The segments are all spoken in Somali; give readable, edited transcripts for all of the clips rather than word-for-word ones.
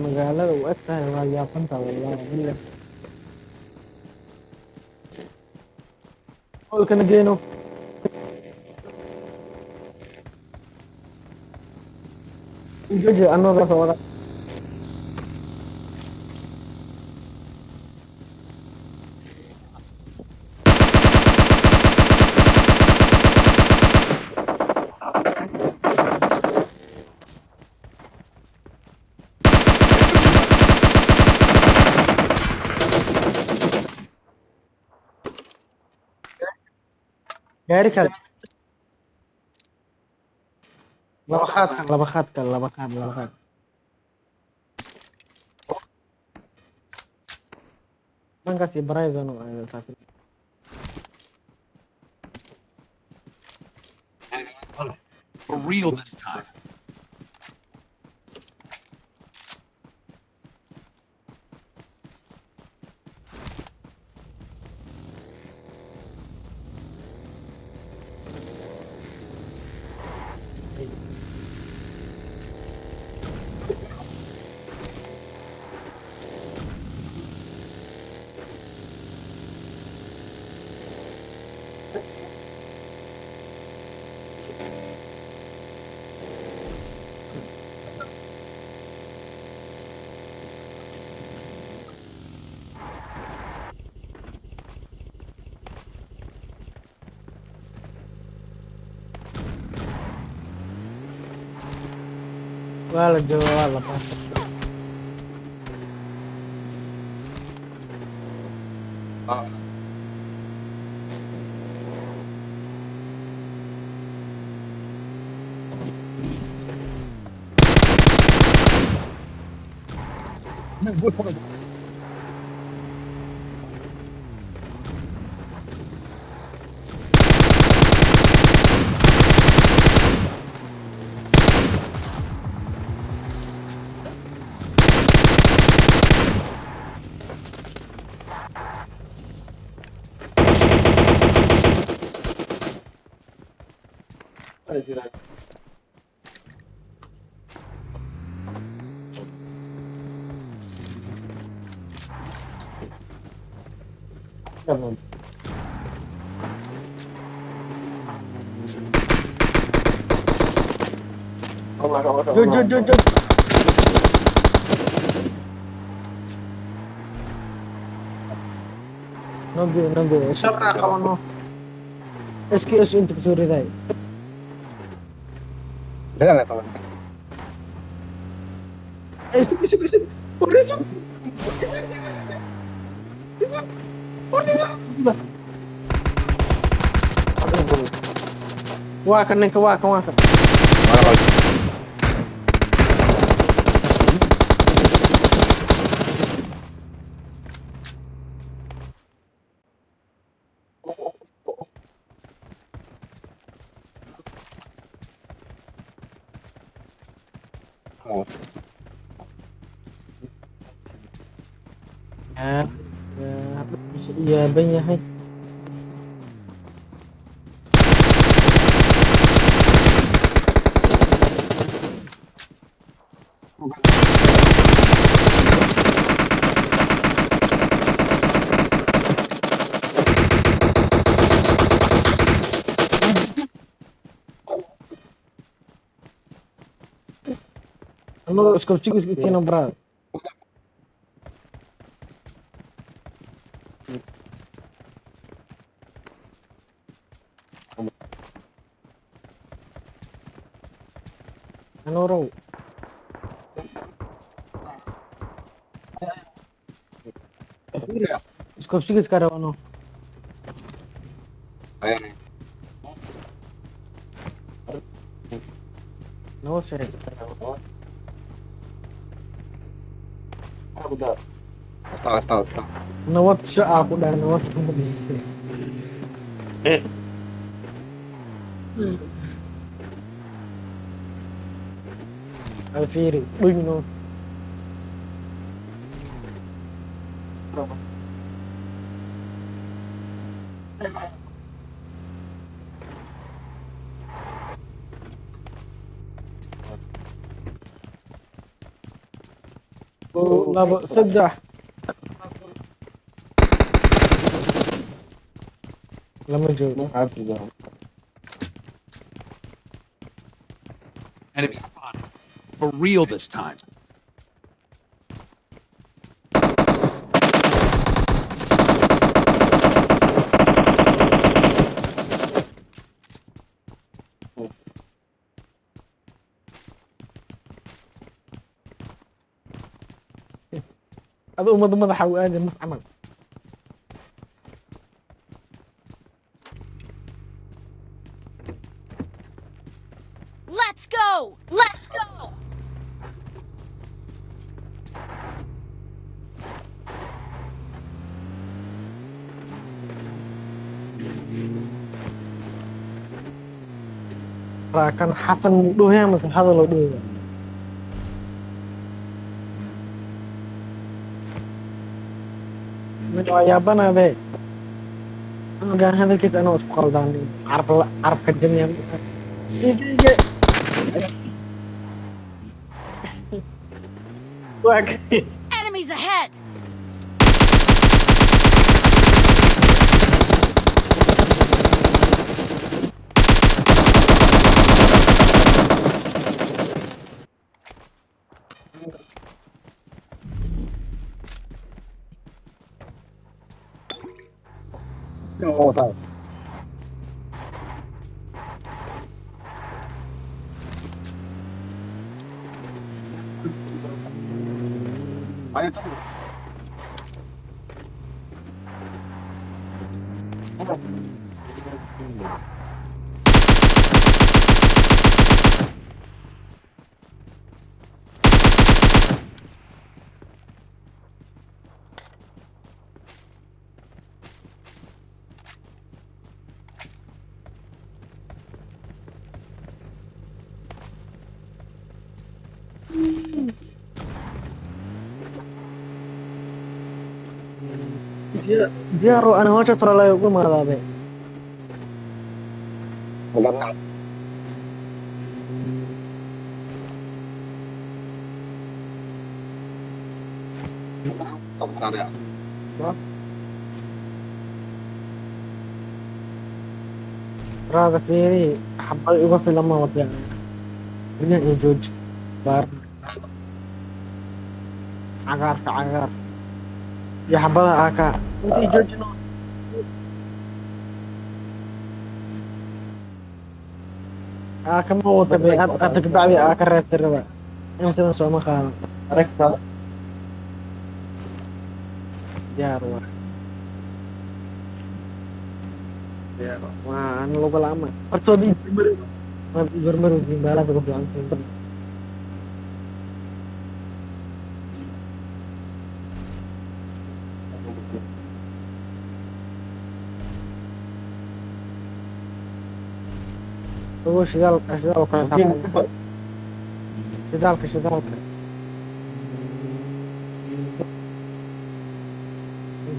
magaalada u eg tahay waa yaabanta wallahi qolkana geeno joji annaga soo wada gaari kale laba khaad dhankaasi Verizon oo ay saasi For real this time. waa la jooga waa la baas jo noge shabra qabano SKS inta kusoo riday waa kan ninka waa kan yaaban yahay annagu iskabsigiiskiina baraa anorow iskabsigiiska rabano noo sheeg Está. nabad shacaa ku dhaar nabad kuma dhihisay alfiiri dhuyno لابا سدح لما جو Enemy spotted. For real this time. هذا ماذا حوادي مس عمل Let's go! Let's go! كان حسن دوه مس هذا لو دوه من يابانا به أنا قاعد هذا الكيس أنا أسبق داني عرف كجنيا Enemies ahead! No, sorry. Ayo cepat. dia ro أنا واجد ترى لا يقول ما هذا به Enggak. Besar ya. هذا فيني حب يقف لما وضع من يجوج بار عقار يا حبذا آكا انت يجوج نو آكا ما هو تبي أتك بعدي آكا رأيت الربا يوم سنة سوى ما خانا Reksa. يا روح يا روح wah anu lo lama percodi bermeru gimana aku bilang simpen هو شغال كان شغال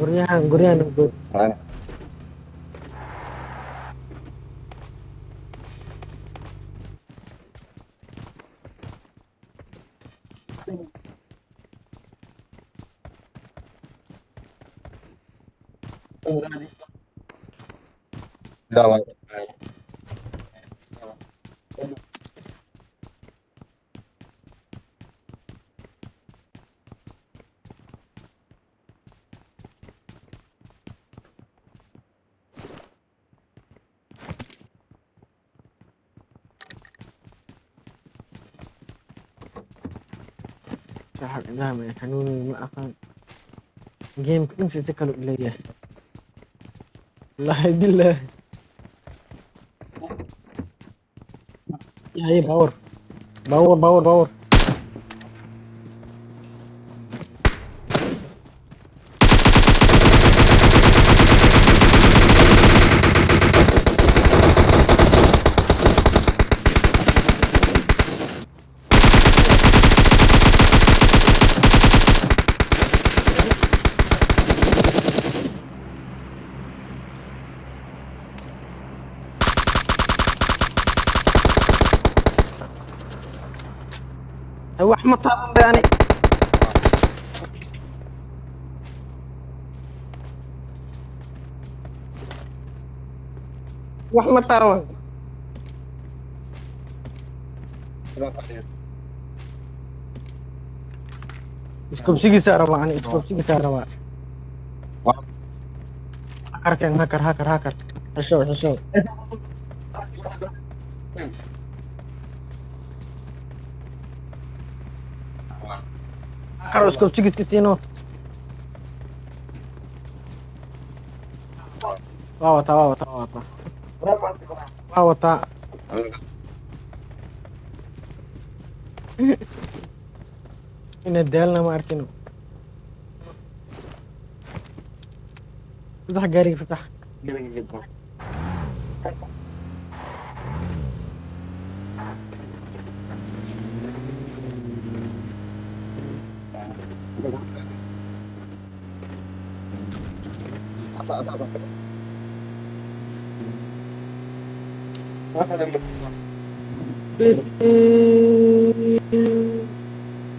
guryahan nunggu Mana? Dalam. صراحة دائما يحنوني ما أفهم جيم انسى سكلوا إلي والله بالله يا هي باور هو أحمد طارق يعني wax ma taawan iskobsigiisa rabaa ani iskobsigiisa rabaa hakarkan hakar xishow hakar iskobsigiiska siino waa wataa ina daalna ma arkino fasax gaariga fasax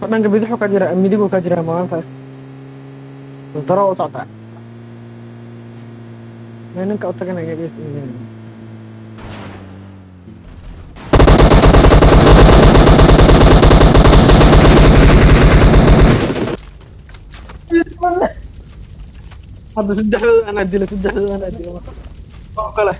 dhanka bidixu ka jira midigu ka jira maantaas daro u socdaa ninka u taganaya gees hadda saddexdooda anaa dila oo kale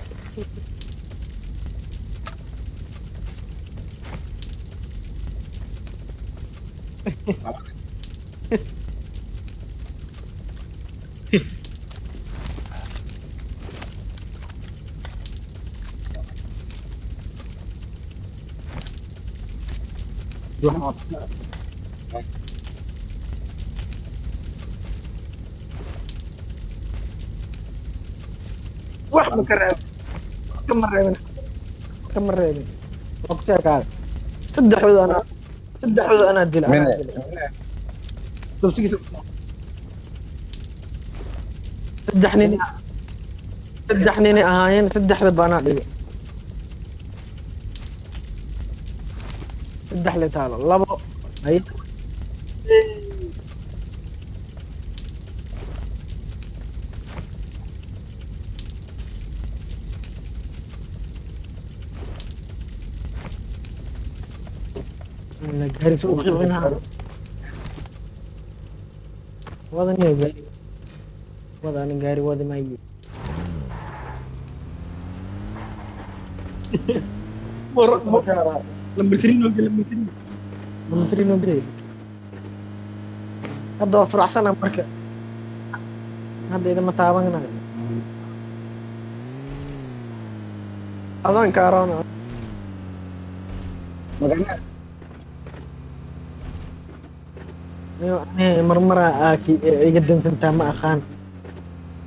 wax ma ka reebin kama reebin waa ku sheekaada saddexdooda anaa dila dobsigiisa saddex nini ahaayeen saddexda baanaa dhigay saddex le taalo labo ay gaari soo qibinaha wadan gaari wadi maayo lambar 3 noo geli hadda waa furaxsana marka hadda idama taabanayo adan kaarona marmara iga dansantaa ma aqaan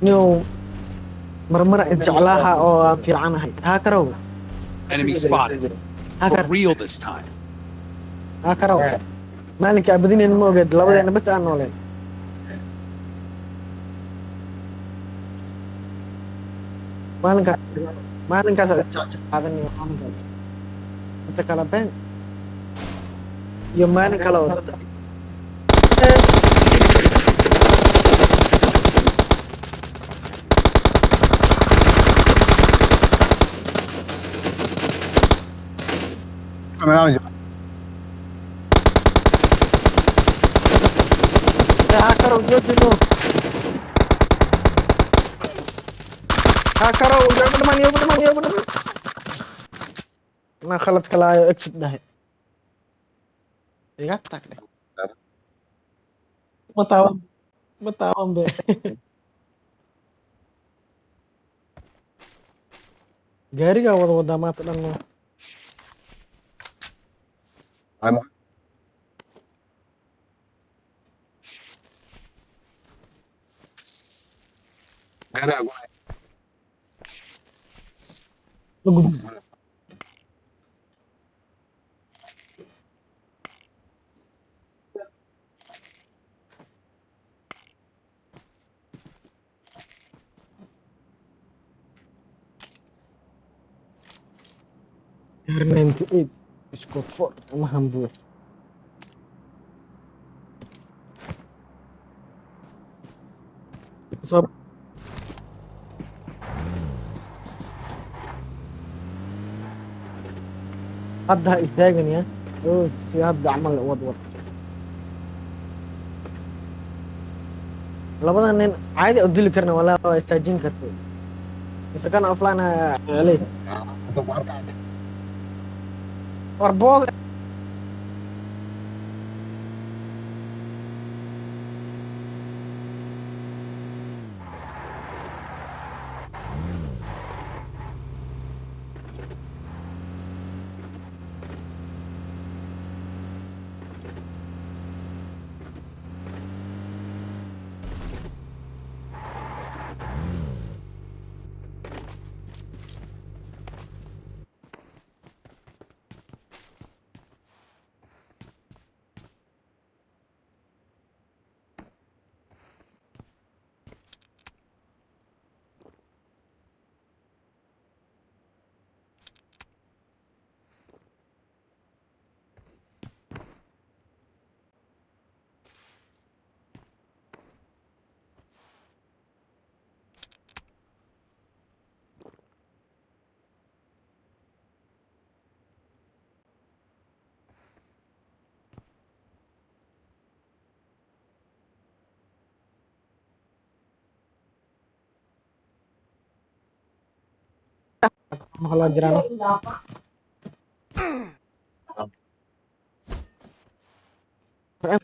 niyow marmara isjeclaaha oo aan fiicanahay haakarow Enemy spotted. For real this time. haakarow maalinka abadineen ma ogeed labadeena bas aan nooleen maalinkaas isjeclaadaniyo maalinkaas inta kala been iyo maalin kale oo haakarow joojino haakarow yogu dhamaan anaa khaladka laayo exit dhahay iga tag dheh ma taawan be gaarigaa wadaa maanta dhan no Garnanti isku for ama hambuur hadda ha istaagan ya oo si hadda camal wad labada nin caadi u dili karna walaa waa istaajin kartay inta kana offline عليه warboog mahla jiraan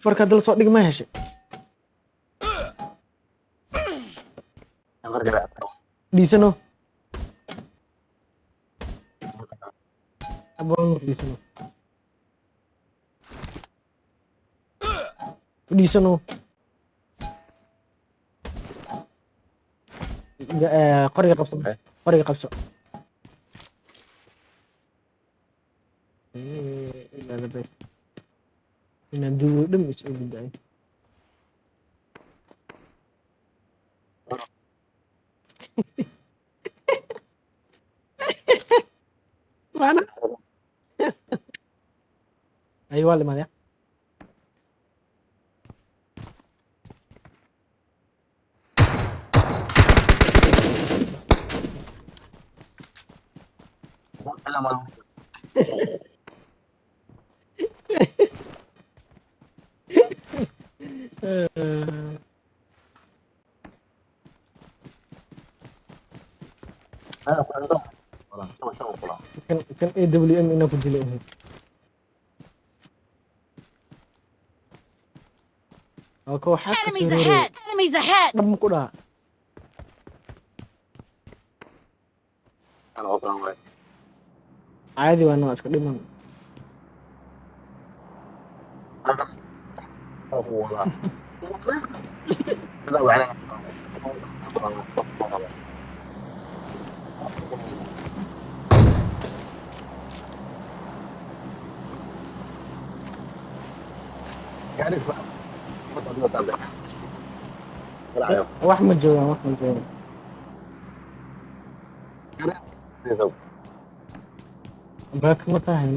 farka dal soo dhig ma heshay dhiisano aboon dhiisano dhiisano qoriga qabso qoriga qabso ila the best inaan duwo dham is ugu daay mana ay wala ma ya kan AWM ina ku dilo oo waxa Enemies ahead! Enemies ahead! dham ku dhaa caadi waa noo iska dhiman wax ma joogaan wax ma joogaan baak ma tahay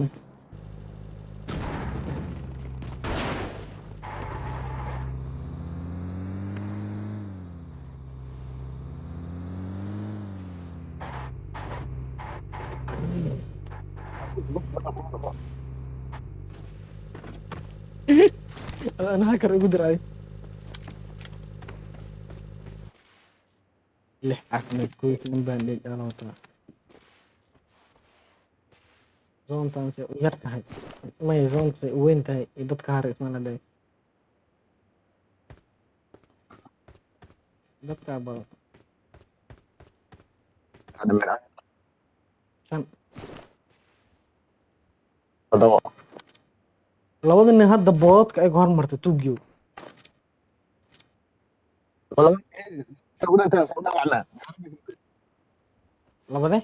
أنا هاكر أقدر أي لح أحمد كويس من بان ليك أنا وطلع زون تانسي ويرتهي ما يزون تي وين تهي يدد كهار اسمنا لي يدد كهار هذا من شان هذا labada nin hadda boodka ay hormarto tuugyo labade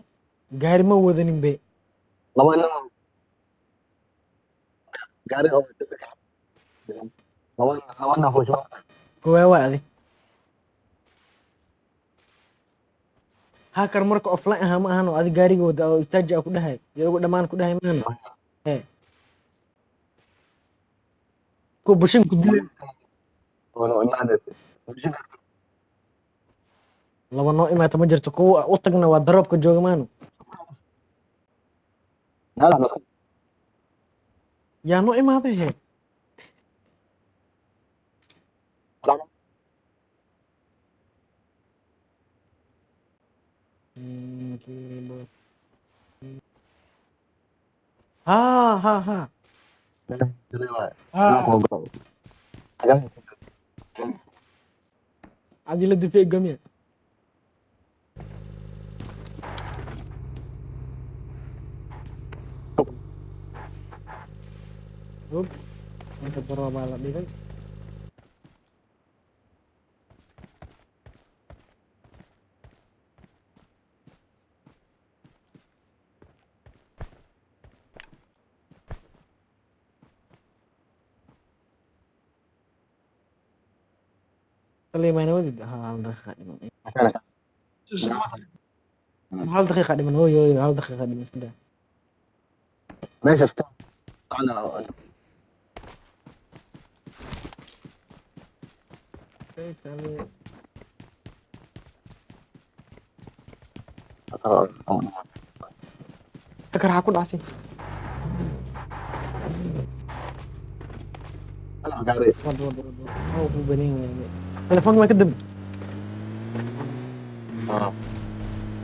gaari ma wadanin be kuwaa waa adi haakar marka offline ahaa ma ahan oo adi gaariga wada oo istaaji a ku dhahay iyagu dhammaan ku dhahay maana ko bashan ku dilay laba noo imaata ma jirto kuwa u tagna waa daroobka jooga maanu يا نوع ما هذا ها ها ها عادي لدي في الجميع هوب انت تضرب على بيتك اللي ما نودي ها هل دقيقة دي من هل دقيقة دي من كده ماشي استنى انا فكر هكون عسي انا قاري وض هو بنين تلفون ما كدب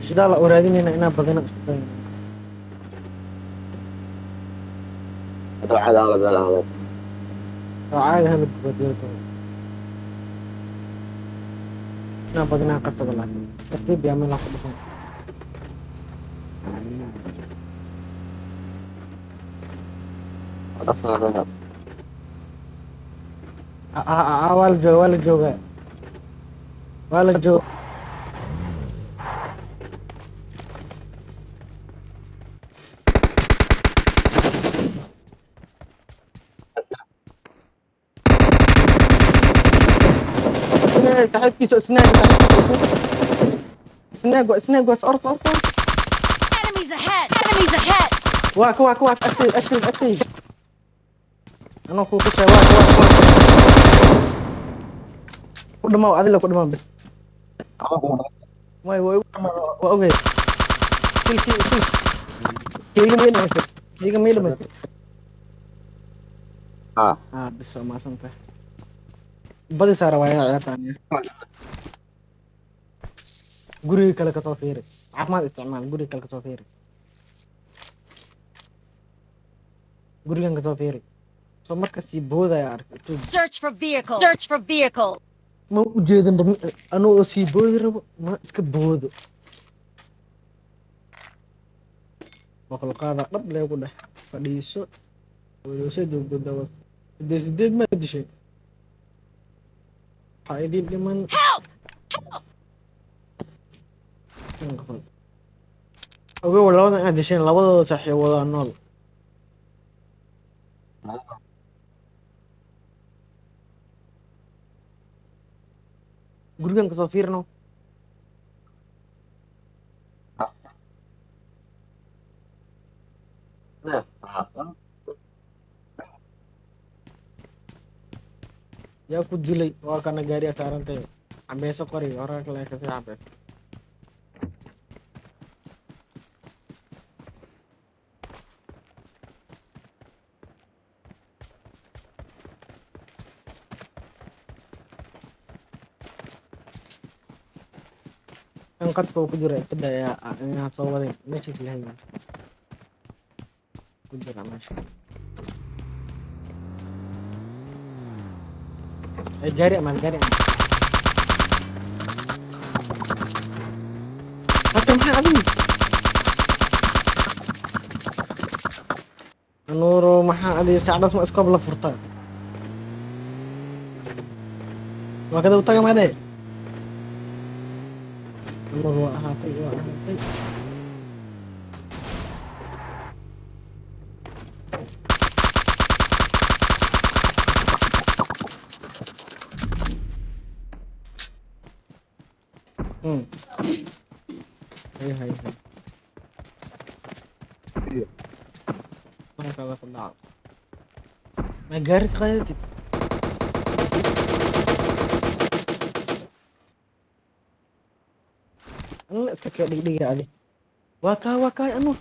شدا لا أرادين هنا بدنا هذا عادي هذا بديته أنا بدنا قصة والله ترتيب يعمل لك بخون والد جو تحت كيس سناق أرص Enemies ahead! Enemies ahead! واك أكتي أنا أخوك واك كل ما أعدل كل ما بس واي أوكي كيل ميل بس بس ما سنته بدي صار ويا ثانية guriga kale ka soo fiiri caafimaad isticmaal guriga kale ka soo fiiri gurigan ka soo fiiri soo marka sii boodaya arkay Search for vehicle! Search for vehicle! ma u jeedin anuu sii boodi rabo ma iska boodo makhluuqaada dhab leegu dheh fadhiiso wadaasha joogdadawa sideed ma dishay waxaa idiin dhiman ogow labadan aad disheen labadooda saaxiib wada nool gurigan kasoo fiirno yaa ku dilay waa kana gaariya saarantay cabeeso qori horaa kale ka sii cabees kan qadka ku jira kada yaa soo waday meesha ilahay ku jira meesha gaari aman hata maxaa adin nuuro maxaa adii saacadaas ma iskoob la furtaa waa kada u taga maadee nuuro waa ahaatay هاي ما كذا في النار ما قارك غايتي أنا سكر دقيقة علي واكا أنو